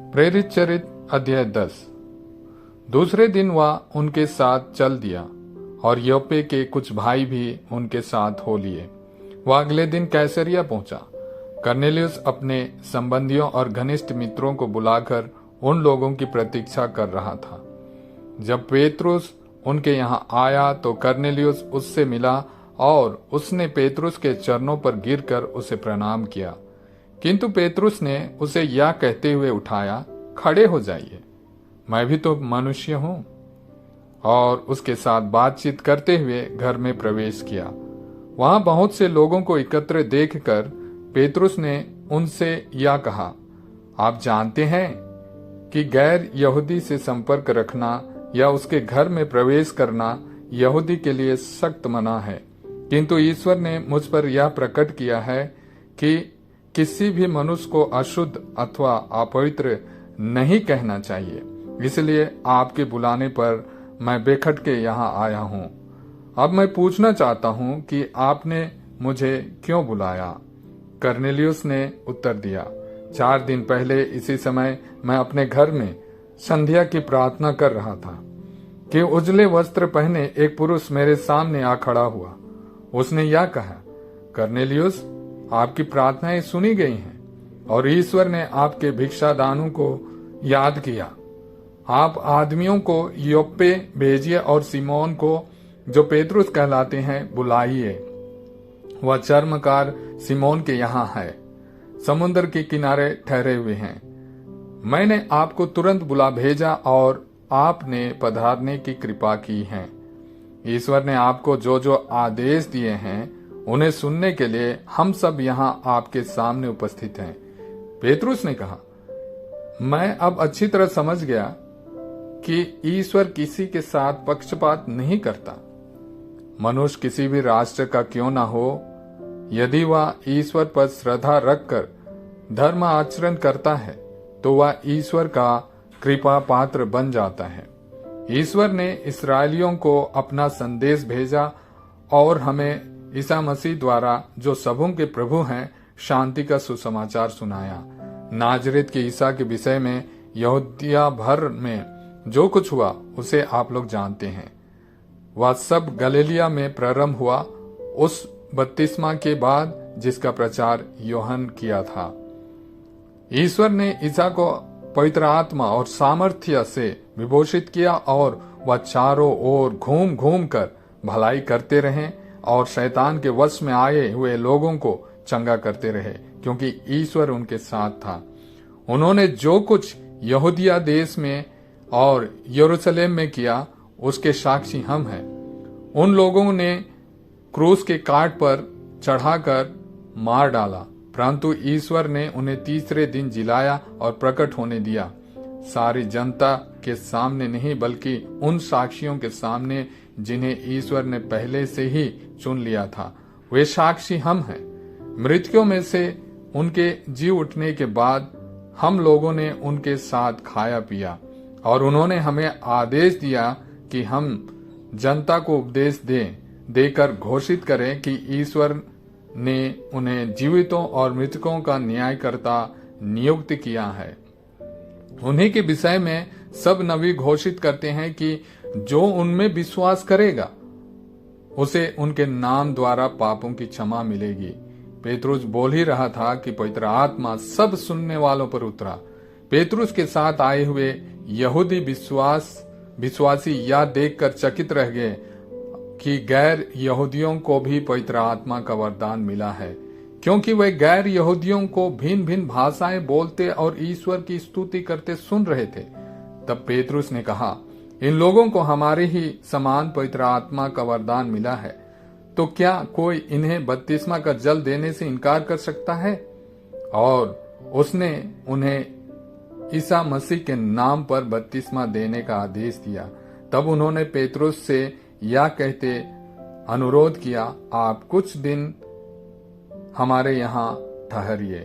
प्रेरित चरित्र अध्याय 10। दूसरे दिन वह उनके साथ चल दिया और योप्पे के कुछ भाई भी उनके साथ हो लिए। वह अगले दिन कैसरिया पहुंचा। कर्नेलियुस अपने संबंधियों और घनिष्ठ मित्रों को बुलाकर उन लोगों की प्रतीक्षा कर रहा था। जब पेतरुस उनके यहाँ आया तो कर्नेलियुस उससे मिला और उसने पेतरुस के चरणों पर गिरकर उसे प्रणाम किया। किंतु पेतरुस ने उसे यह कहते हुए उठाया, खड़े हो जाइए, मैं भी तो मनुष्य हूं। और उसके साथ बातचीत करते हुए घर में प्रवेश किया। वहां बहुत से लोगों को एकत्र देखकर पेतरुस ने उनसे यह कहा, आप जानते हैं कि गैर यहूदी से संपर्क रखना या उसके घर में प्रवेश करना यहूदी के लिए सख्त मना है। किंतु ईश्वर ने मुझ पर यह प्रकट किया है कि किसी भी मनुष्य को अशुद्ध अथवा अपवित्र नहीं कहना चाहिए। इसलिए आपके बुलाने पर मैं बेखट के यहाँ आया हूँ। अब मैं पूछना चाहता हूँ कि आपने मुझे क्यों बुलाया? कर्नेलियुस ने उत्तर दिया, 4 दिन पहले इसी समय मैं अपने घर में संध्या की प्रार्थना कर रहा था कि उजले वस्त्र पहने एक पुरुष मेरे सामने आ खड़ा हुआ। उसने यह कहा, कर्नेलियुस, आपकी प्रार्थनाएं सुनी गई हैं और ईश्वर ने आपके भिक्षादानों को याद किया। आप आदमियों को योप्पे भेजिए और सिमोन को, जो पेतरुस कहलाते हैं, बुलाइए। वह चर्मकार सिमोन के यहाँ है, समुद्र के किनारे ठहरे हुए हैं। मैंने आपको तुरंत बुला भेजा और आपने पधारने की कृपा की है। ईश्वर ने आपको जो जो आदेश दिए हैं उन्हें सुनने के लिए हम सब यहाँ आपके सामने उपस्थित हैं। पेतरुस ने कहा, मैं अब अच्छी तरह समझ गया कि ईश्वर किसी के साथ पक्षपात नहीं करता। मनुष्य किसी भी राष्ट्र का क्यों ना हो, यदि वह ईश्वर पर श्रद्धा रखकर धर्म आचरण करता है तो वह ईश्वर का कृपा पात्र बन जाता है। ईश्वर ने इस्राएलियों को अपना संदेश भेजा और हमें ईसा मसीह द्वारा, जो सबों के प्रभु हैं, शांति का सुसमाचार सुनाया। नाजरेत के ईसा के विषय में यहूदिया भर में जो कुछ हुआ उसे आप लोग जानते हैं। वह सब गलीलिया में प्रारंभ हुआ, उस बपतिस्मा के बाद जिसका प्रचार यूहन्ना किया था। ईश्वर ने ईसा को पवित्र आत्मा और सामर्थ्य से विभूषित किया और वह चारों ओर घूम घूम कर भलाई करते रहे और शैतान के वश में आए हुए लोगों को चंगा करते रहे, क्योंकि ईश्वर उनके साथ था। उन्होंने जो कुछ यहूदिया देश में और यरूशलेम में किया उसके साक्षी हम हैं। उन लोगों ने क्रूस के काट पर चढ़ाकर मार डाला, परंतु ईश्वर ने उन्हें तीसरे दिन जिलाया और प्रकट होने दिया, सारी जनता के सामने नहीं बल्कि उन साक्षियों के सामने जिन्हें ईश्वर ने पहले से ही चुन लिया था। वे साक्षी हम हैं। मृतकों में से उनके जी उठने के बाद हम लोगों ने उनके साथ खाया पिया और उन्होंने हमें आदेश दिया कि हम जनता को उपदेश देकर घोषित करें कि ईश्वर ने उन्हें जीवितों और मृतकों का न्यायकर्ता नियुक्त किया है। उन्हीं के विषय में सब नबी घोषित करते हैं कि जो उनमें विश्वास करेगा उसे उनके नाम द्वारा पापों की क्षमा मिलेगी। पेतरुस बोल ही रहा था कि पवित्र आत्मा सब सुनने वालों पर उतरा। पेतरुस के साथ आए हुए यहूदी विश्वासी यह देखकर चकित रह गए कि गैर यहूदियों को भी पवित्र आत्मा का वरदान मिला है, क्योंकि वे गैर यहूदियों को भिन्न भिन्न भाषाएं बोलते और ईश्वर की स्तुति करते सुन रहे थे। तब पेतरुस ने कहा, इन लोगों को हमारे ही समान पवित्र आत्मा का वरदान मिला है, तो क्या कोई इन्हें बपतिस्मा का जल देने से इनकार कर सकता है? और उसने उन्हें ईसा मसीह के नाम पर बपतिस्मा देने का आदेश दिया। तब उन्होंने पेतरुस से यह कहते अनुरोध किया, आप कुछ दिन हमारे यहाँ ठहरिए।